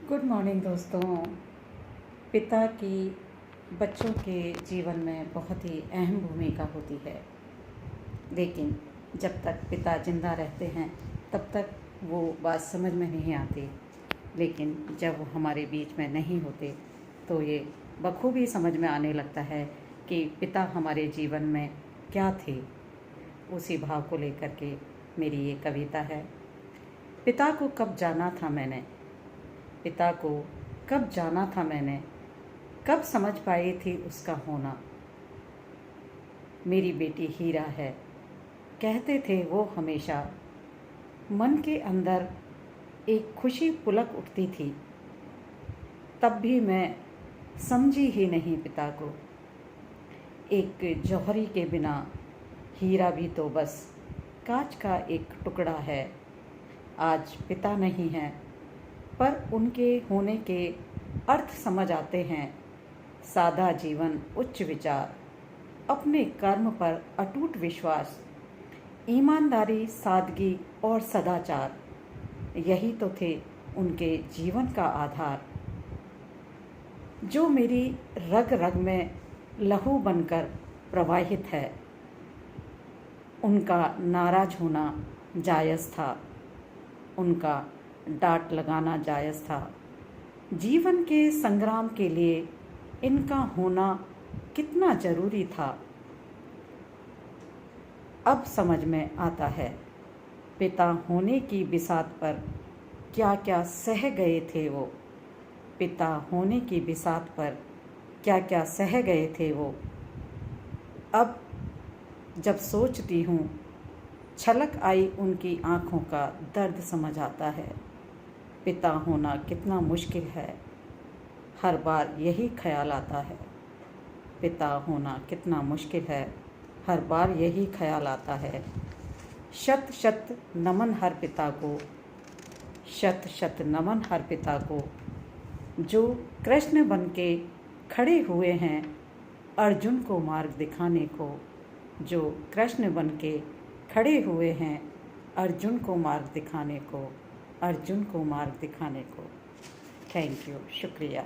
Good morning दोस्तों। पिता की बच्चों के जीवन में बहुत ही अहम भूमिका होती है, लेकिन जब तक पिता जिंदा रहते हैं तब तक वो बात समझ में नहीं आती। लेकिन जब वो हमारे बीच में नहीं होते तो ये बखूबी समझ में आने लगता है कि पिता हमारे जीवन में क्या थे। उसी भाव को लेकर के मेरी ये कविता है। पिता को कब जाना था मैंने, पिता को कब जाना था मैंने, कब समझ पाई थी उसका होना। मेरी बेटी हीरा है, कहते थे वो हमेशा। मन के अंदर एक खुशी पुलक उठती थी, तब भी मैं समझी ही नहीं पिता को। एक जौहरी के बिना हीरा भी तो बस कांच का एक टुकड़ा है। आज पिता नहीं है, पर उनके होने के अर्थ समझ आते हैं। सादा जीवन, उच्च विचार, अपने कर्म पर अटूट विश्वास, ईमानदारी, सादगी और सदाचार, यही तो थे उनके जीवन का आधार, जो मेरी रग रग में लहू बनकर प्रवाहित है। उनका नाराज होना जायज़ था, उनका डांट लगाना जायज़ था। जीवन के संग्राम के लिए इनका होना कितना ज़रूरी था। अब समझ में आता है, पिता होने की बिसात पर क्या क्या सह गए थे वो। पिता होने की बिसात पर क्या क्या सह गए थे वो। अब जब सोचती हूँ, छलक आई उनकी आँखों का दर्द समझ आता है। पिता होना कितना मुश्किल है, हर बार यही ख्याल आता है। पिता होना कितना मुश्किल है, हर बार यही ख्याल आता है। शत शत नमन हर पिता को, शत शत नमन हर पिता को, जो कृष्ण बन के खड़े हुए हैं अर्जुन को मार्ग दिखाने को। जो कृष्ण बन के खड़े हुए हैं अर्जुन को मार्ग दिखाने को, अर्जुन को मार्ग दिखाने को। थैंक यू, शुक्रिया।